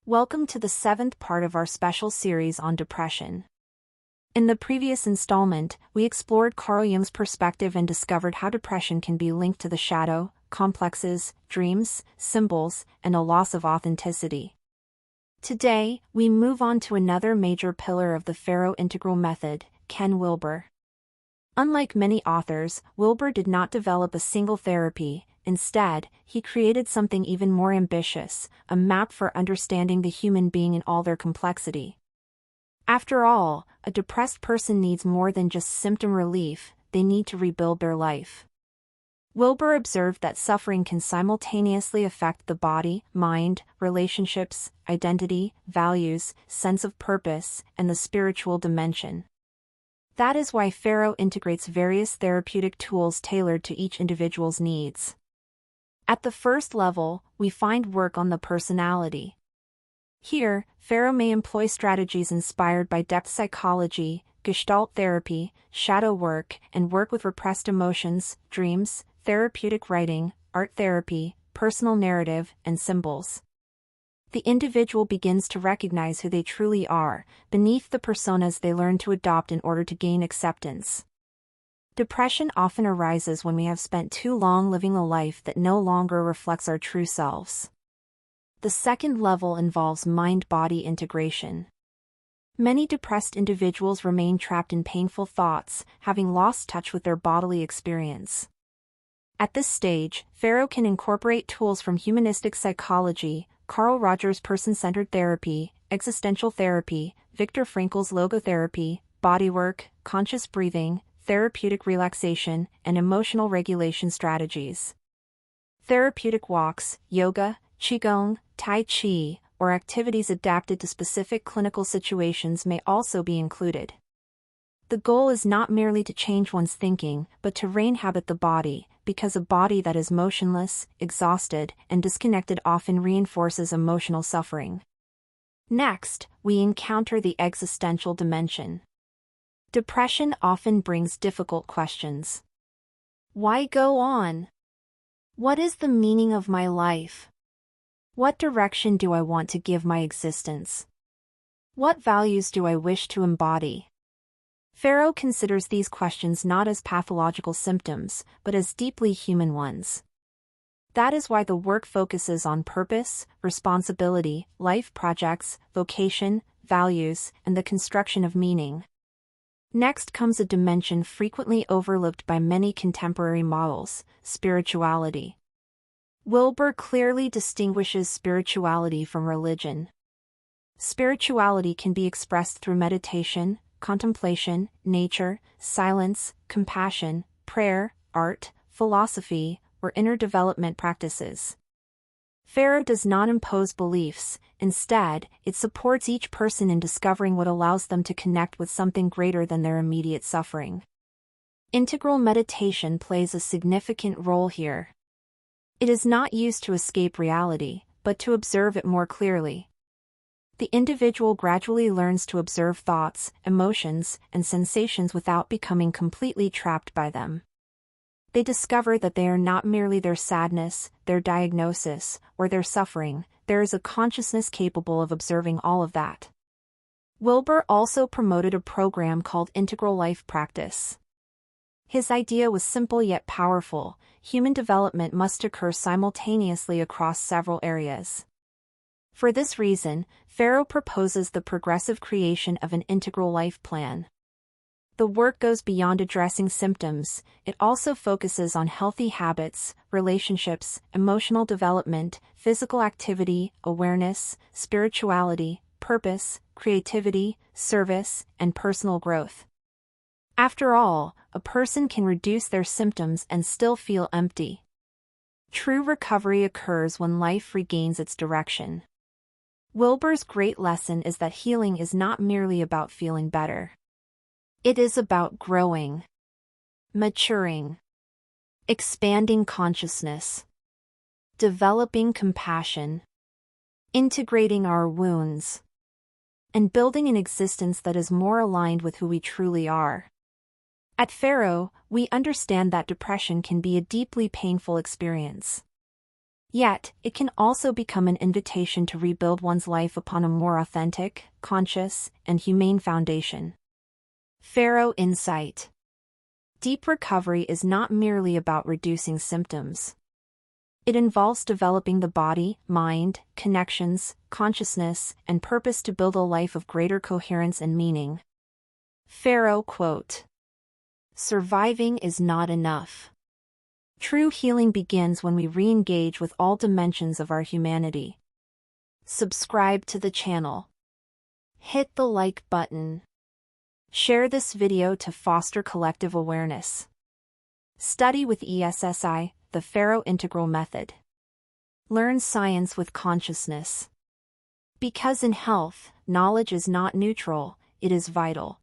Welcome to the seventh part of our special series on depression. In the previous installment, we explored Carl Jung's perspective and discovered how depression can be linked to the shadow, complexes, dreams, symbols, and a loss of authenticity. Today, we move on to another major pillar of the FARO integral method, Ken Wilber. Unlike many authors, Wilber did not develop a single therapy. Instead, he created something even more ambitious, a map for understanding the human being in all their complexity. After all, a depressed person needs more than just symptom relief, they need to rebuild their life. Wilber observed that suffering can simultaneously affect the body, mind, relationships, identity, values, sense of purpose, and the spiritual dimension. That is why FARO integrates various therapeutic tools tailored to each individual's needs. At the first level, we find work on the personality. Here, FARO may employ strategies inspired by depth psychology, gestalt therapy, shadow work, and work with repressed emotions, dreams, therapeutic writing, art therapy, personal narrative, and symbols. The individual begins to recognize who they truly are, beneath the personas they learn to adopt in order to gain acceptance. Depression often arises when we have spent too long living a life that no longer reflects our true selves. The second level involves mind-body integration. Many depressed individuals remain trapped in painful thoughts, having lost touch with their bodily experience. At this stage, FARO can incorporate tools from humanistic psychology, Carl Rogers' person-centered therapy, existential therapy, Viktor Frankl's logotherapy, bodywork, conscious breathing, therapeutic relaxation, and emotional regulation strategies. Therapeutic walks, yoga, qigong, tai chi, or activities adapted to specific clinical situations may also be included. The goal is not merely to change one's thinking, but to re-inhabit the body, because a body that is motionless, exhausted, and disconnected often reinforces emotional suffering. Next, we encounter the existential dimension. Depression often brings difficult questions. Why go on? What is the meaning of my life? What direction do I want to give my existence? What values do I wish to embody? FARO considers these questions not as pathological symptoms, but as deeply human ones. That is why the work focuses on purpose, responsibility, life projects, vocation, values, and the construction of meaning. Next comes a dimension frequently overlooked by many contemporary models: spirituality. Wilber clearly distinguishes spirituality from religion. Spirituality can be expressed through meditation, contemplation, nature, silence, compassion, prayer, art, philosophy, or inner development practices. FARO does not impose beliefs, instead, it supports each person in discovering what allows them to connect with something greater than their immediate suffering. Integral meditation plays a significant role here. It is not used to escape reality, but to observe it more clearly. The individual gradually learns to observe thoughts, emotions, and sensations without becoming completely trapped by them. They discover that they are not merely their sadness, their diagnosis, or their suffering. There is a consciousness capable of observing all of that. Wilber also promoted a program called Integral Life Practice. His idea was simple yet powerful: human development must occur simultaneously across several areas. For this reason, FARO proposes the progressive creation of an integral life plan. The work goes beyond addressing symptoms, it also focuses on healthy habits, relationships, emotional development, physical activity, awareness, spirituality, purpose, creativity, service, and personal growth. After all, a person can reduce their symptoms and still feel empty. True recovery occurs when life regains its direction. Wilber's great lesson is that healing is not merely about feeling better. It is about growing, maturing, expanding consciousness, developing compassion, integrating our wounds, and building an existence that is more aligned with who we truly are. At FARO, we understand that depression can be a deeply painful experience. Yet, it can also become an invitation to rebuild one's life upon a more authentic, conscious, and humane foundation. FARO Insight. Deep recovery is not merely about reducing symptoms. It involves developing the body, mind, connections, consciousness, and purpose to build a life of greater coherence and meaning. FARO quote: "Surviving is not enough. True healing begins when we re-engage with all dimensions of our humanity." Subscribe to the channel. Hit the like button. Share this video to foster collective awareness. Study with ESSI, the FARO Integral Method. Learn science with consciousness. Because in health, knowledge is not neutral, it is vital.